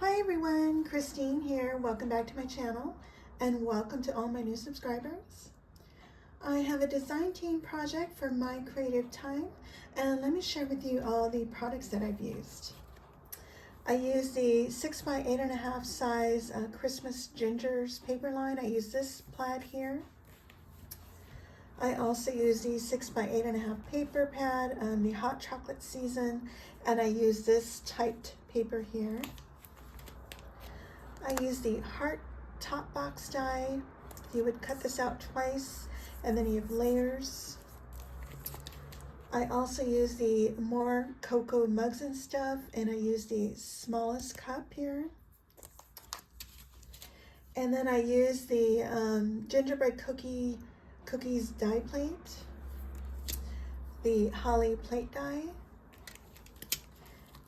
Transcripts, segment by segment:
Hi everyone, Christine here. Welcome back to my channel and welcome to all my new subscribers. I have a design team project for my creative time and let me share with you all the products that I've used. I use the 6 by 8.5 size Christmas Gingers paper line. I use this plaid here. I also use the 6 by 8.5 paper pad, the hot chocolate season, and I use this typed paper here. I use the heart top box die. You would cut this out twice and then you have layers. I also use the more cocoa mugs and stuff, and I use the smallest cup here. And then I use the gingerbread cookies die plate, the holly plate die.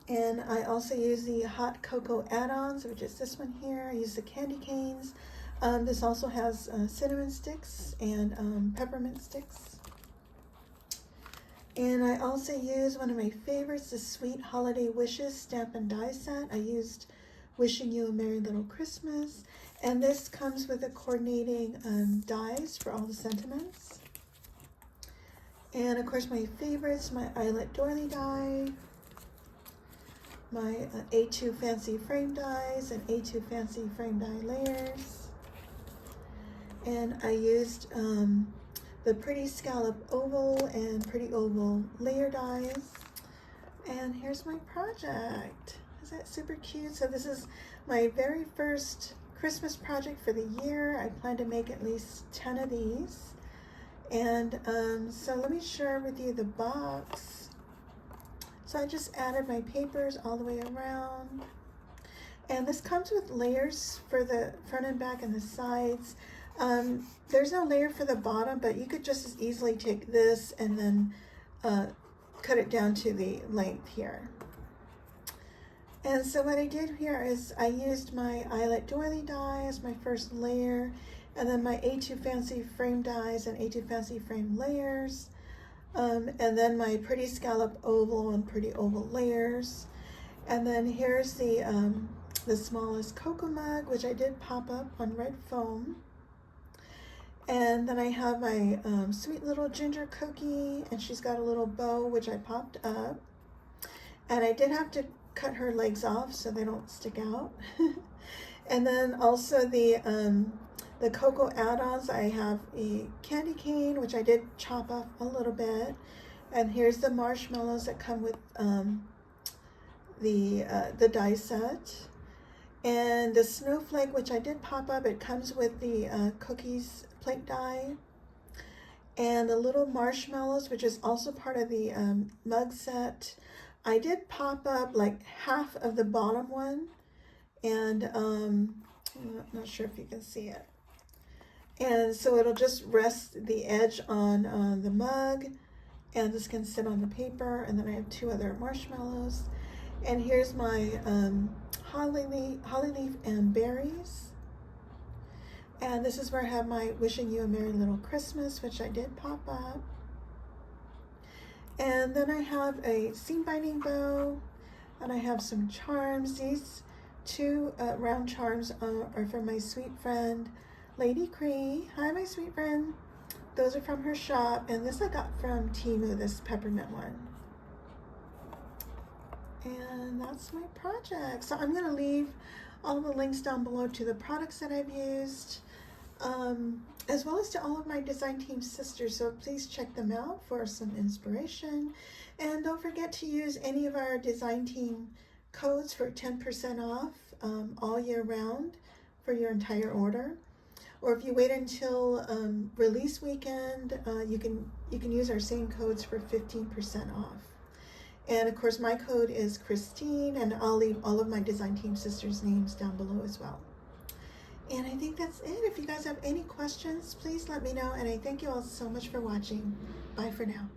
And I also use the hot cocoa add-ons, which is this one here. I use the candy canes. This also has cinnamon sticks and peppermint sticks. And I also use one of my favorites, the Sweet Holiday Wishes stamp and die set. I used Wishing You a Merry Little Christmas. And this comes with the coordinating dies for all the sentiments. And of course my favorites, my Eyelet Doily Die, my A2 Fancy Frame Dies and A2 Fancy Frame Die layers. And I used the Pretty Scallop Oval and Pretty Oval layer dies. And here's my project. Is that super cute? So this is my very first Christmas project for the year. I plan to make at least 10 of these. And so let me share with you the box. So I just added my papers all the way around. And this comes with layers for the front and back and the sides. There's no layer for the bottom, but you could just as easily take this and then cut it down to the length here. And so what I did here is I used my Eyelet Doily die as my first layer, and then my A2 Fancy Frame dies and A2 Fancy Frame layers. And then my Pretty Scallop Oval and Pretty Oval layers. And then here's the smallest cocoa mug, which I did pop up on red foam. And then I have my sweet little ginger cookie, and she's got a little bow, which I popped up. And I did have to cut her legs off so they don't stick out. And then also the cocoa add-ons, I have a candy cane, which I did chop off a little bit. And here's the marshmallows that come with the die set. And the snowflake, which I did pop up, it comes with the cookies plate die. And the little marshmallows, which is also part of the mug set. I did pop up like half of the bottom one. And I'm not sure if you can see it. And so it'll just rest the edge on the mug, and this can sit on the paper. And then I have 2 other marshmallows. And here's my holly leaf and berries. And this is where I have my Wishing You a Merry Little Christmas, which I did pop up. And then I have a seam binding bow, and I have some charms. These 2 round charms are from my sweet friend, Lady Kre. Hi, my sweet friend. Those are from her shop, and this I got from Temu, this peppermint one. And that's my project. So I'm going to leave all the links down below to the products that I've used, as well as to all of my design team sisters. So please check them out for some inspiration. And don't forget to use any of our design team codes for 10% off all year round for your entire order. Or if you wait until release weekend, you can use our same codes for 15% off. And of course, my code is Christine, and I'll leave all of my design team sisters' names down below as well. And I think that's it. If you guys have any questions, please let me know. And I thank you all so much for watching. Bye for now.